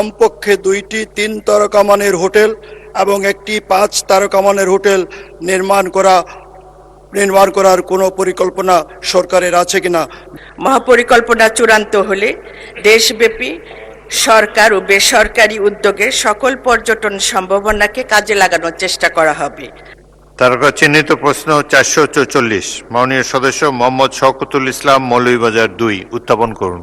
কমপক্ষে 2টি 3 তারকা মানের হোটেল এবং একটি 5 তারকা মানের হোটেল নির্মাণ করার কোনো পরিকল্পনা সরকারের আছে কিনা? মহাপরিকল্পনা চূড়ান্ত হলে দেশব্যাপী সরকার ও বেসরকারি উদ্যোগে সকল পর্যটন সম্ভাবনাকে কাজে লাগানোর চেষ্টা করা হবে। তারকা চিহ্নিত প্রশ্ন 444 মাননীয় সদস্য মোহাম্মদ শওকতুল ইসলাম, মৌলভীবাজার 2 উত্থাপন করুন।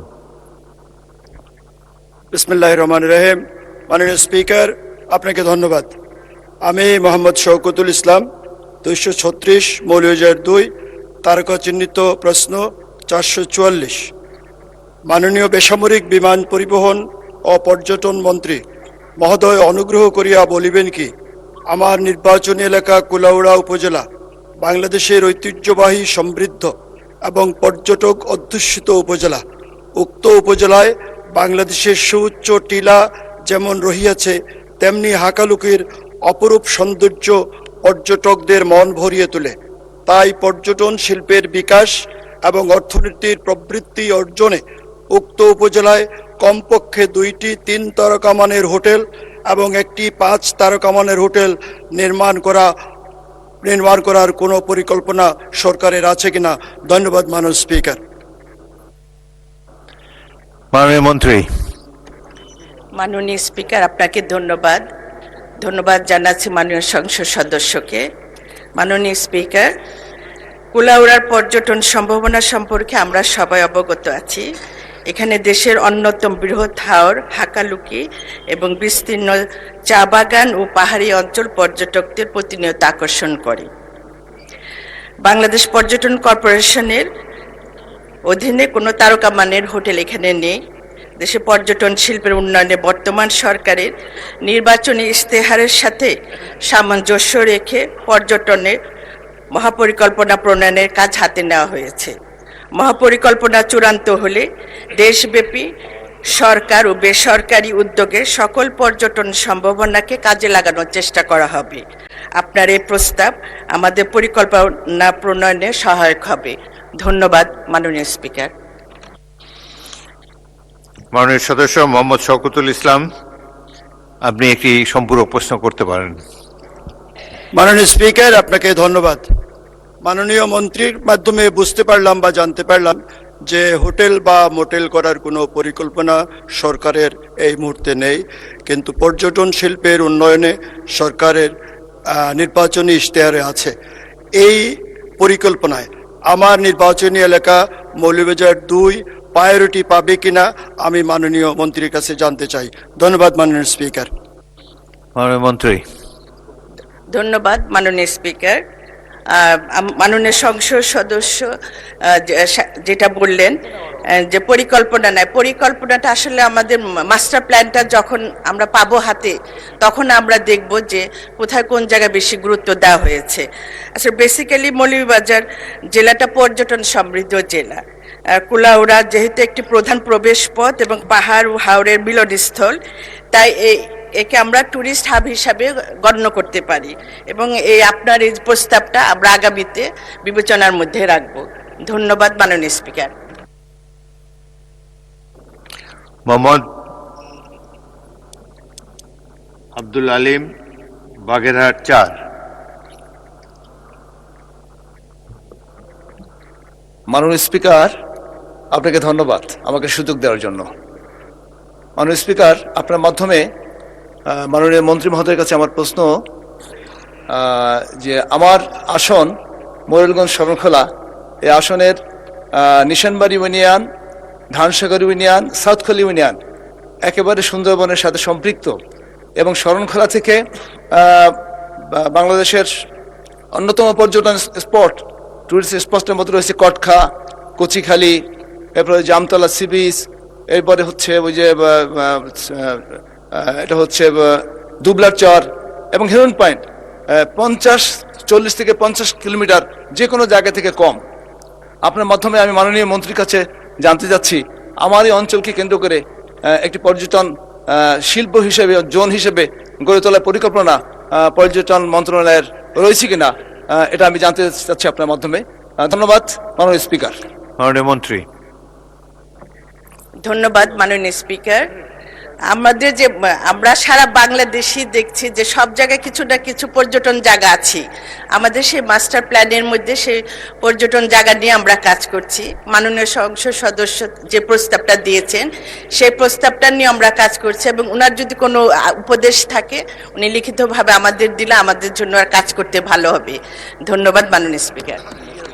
বিসমিল্লাহির রহমানির রহিম। মাননীয় স্পিকার, আপনাকে ধন্যবাদ। আমি মোহাম্মদ শওকতুল ইসলাম, 236 মৌলভীবাজার 2, তারকা চিহ্নিত প্রশ্ন 444। মাননীয় বেসামরিক বিমান পরিবহন ও পর্যটন মন্ত্রী মহোদয়, অনুগ্রহ করিয়া বলিবেন কি, আমার নির্বাচনী এলাকা কুলাউড়া উপজেলা বাংলাদেশের ঐতিহ্যবাহী সমৃদ্ধ এবং পর্যটক অধ্যুষিত উপজেলা। উক্ত উপজেলায় বাংলাদেশের সুউচ্চ টিলা যেমন রহিয়াছে, তেমনি হাকালুকির অপরূপ সৌন্দর্য পর্যটকদের মন ভরিয়ে তোলে। তাই পর্যটন শিল্পের বিকাশ এবং অর্থনীতির প্রবৃদ্ধি অর্জনে উক্ত উপজেলায় কমপক্ষে 2টি 3 তারকা মানের হোটেল এবং একটি 5 তারকা মানের হোটেল নির্মাণ করার কোনো পরিকল্পনা সরকারের আছে কিনা? ধন্যবাদ মাননীয় স্পিকার। মাননীয় মন্ত্রী। মাননীয় স্পিকার, আপনাকে ধন্যবাদ জানাচ্ছি মাননীয় সংসদ সদস্যকে। মাননীয় স্পিকার, কুলাউড়ার পর্যটন সম্ভাবনা সম্পর্কে আমরা সবাই অবগত আছি। এখানে দেশের অন্যতম বৃহৎ হাওর, হাকালুকি এবং বিস্তীর্ণ চা বাগান ও পাহাড়ি অঞ্চল পর্যটকদের প্রতিনিয়ত আকর্ষণ করে। বাংলাদেশ পর্যটন কর্পোরেশনের অধীনে কোনো তারকা মানের হোটেল এখানে নেই। দেশে পর্যটন শিল্পের উন্নয়নে বর্তমান সরকারের নির্বাচনী ইশতেহারের সাথে সামঞ্জস্য রেখে পর্যটনের মহাপরিকল্পনা প্রণয়নের কাজ হাতে নেওয়া হয়েছে। মহাপরিকল্পনা চূড়ান্ত হলে দেশব্যাপী সরকার ও বেসরকারি উদ্যোগে সকল পর্যটন সম্ভাবনাকে কাজে লাগানোর চেষ্টা করা হবে। আপনার এই প্রস্তাব আমাদের পরিকল্পনা প্রণয়নে সহায়ক হবে। ধন্যবাদ মাননীয় স্পিকার। মাননীয় সদস্য মোহাম্মদ শওকতুল ইসলাম, আপনি একটি সম্পূরক প্রশ্ন করতে পারেন। মাননীয় স্পিকার, আপনাকে ধন্যবাদ। মাননীয় মন্ত্রীর মাধ্যমে বুঝতে পারলাম বা জানতে পারলাম যে হোটেল বা মোটেল করার কোনো পরিকল্পনা সরকারের এই মুহূর্তে নেই, কিন্তু পর্যটন শিল্পের উন্নয়নে সরকারের নির্বাচনী ইশতেহারে আছে। এই পরিকল্পনায় আমার নির্বাচনী এলাকা মৌলভীবাজার 2 প্রায়োরিটি পাবে কিনা আমি মাননীয় মন্ত্রীর কাছে জানতে চাই। ধন্যবাদ মাননীয় স্পিকার। মাননীয় মন্ত্রী। ধন্যবাদ মাননীয় স্পিকার। মাননীয় সংসদ সদস্য যেটা বললেন যে পরিকল্পনা নাই, পরিকল্পনাটা আসলে আমাদের মাস্টার প্ল্যানটা যখন আমরা পাবো হাতে, তখন আমরা দেখব যে কোথায় কোন জায়গায় বেশি গুরুত্ব দেওয়া হয়েছে। আসলে বেসিক্যালি মৌলভীবাজার জেলাটা পর্যটন সমৃদ্ধ জেলা। কুলাউড়া যেহেতু একটি প্রধান প্রবেশ পথ এবং পাহাড় ও হাওরের মিলনস্থল, তাই একে আমরা ট্যুরিস্ট হাব হিসাবে গণ্য করতে পারি এবং আপনার এই প্রস্তাবটা আমরা আগামীতে বিবেচনার মধ্যে রাখব। ধন্যবাদ মাননীয় স্পিকার। মোহাম্মদ আব্দুল আলিম, বাগেরহাট 4। মাননীয় স্পিকার, আপনাকে ধন্যবাদ আমাকে সুযোগ দেওয়ার জন্য। মাননীয় স্পিকার, আপনার মাধ্যমে মাননীয় মন্ত্রী মহোদয়ের কাছে আমার প্রশ্ন যে আমার আসন মোরেলগঞ্জ শরণখোলা, এই আসনের Nishanbari union, Dhansagar union, Southkhali union একেবারে সুন্দরবনের সাথে সম্পৃক্ত এবং শরণখোলা থেকে বাংলাদেশের অন্যতম পর্যটন স্পট, টুরিস্ট স্পটের মধ্যে রয়েছে কটখা, কচিখালি, এরপরে জামতলা সি বিচ, এরপরে হচ্ছে ওই যে এটা হচ্ছে দুবলার চর এবং হিরন পয়েন্ট। 40 থেকে 50 কিলোমিটার যে কোনো জায়গা থেকে কম। আপনার মাধ্যমে আমি মাননীয় মন্ত্রীর কাছে জানতে চাচ্ছি, আমার এই অঞ্চলকে কেন্দ্র করে একটি পর্যটন শিল্প হিসেবে, জোন হিসেবে গড়ে তোলার পরিকল্পনা পর্যটন মন্ত্রণালয়ের রয়েছে কিনা, এটা আমি জানতে চাচ্ছি আপনার মাধ্যমে। ধন্যবাদ মাননীয় স্পিকার। মাননীয় মন্ত্রী। ধন্যবাদ মাননীয় স্পিকার। আমাদের যে আমরা সারা বাংলাদেশই দেখছি যে সব জায়গায় কিছু না কিছু পর্যটন জায়গা আছে। আমাদের সেই মাস্টার প্ল্যানের মধ্যে সেই পর্যটন জায়গা নিয়ে আমরা কাজ করছি। মাননীয় সংসদ সদস্য যে প্রস্তাবটা দিয়েছেন সেই প্রস্তাবটা নিয়ে আমরা কাজ করছি, এবং ওনার যদি কোনো উপদেশ থাকে উনি লিখিতভাবে আমাদের দিলে আমাদের জন্য আর কাজ করতে ভালো হবে। ধন্যবাদ মাননীয় স্পিকার।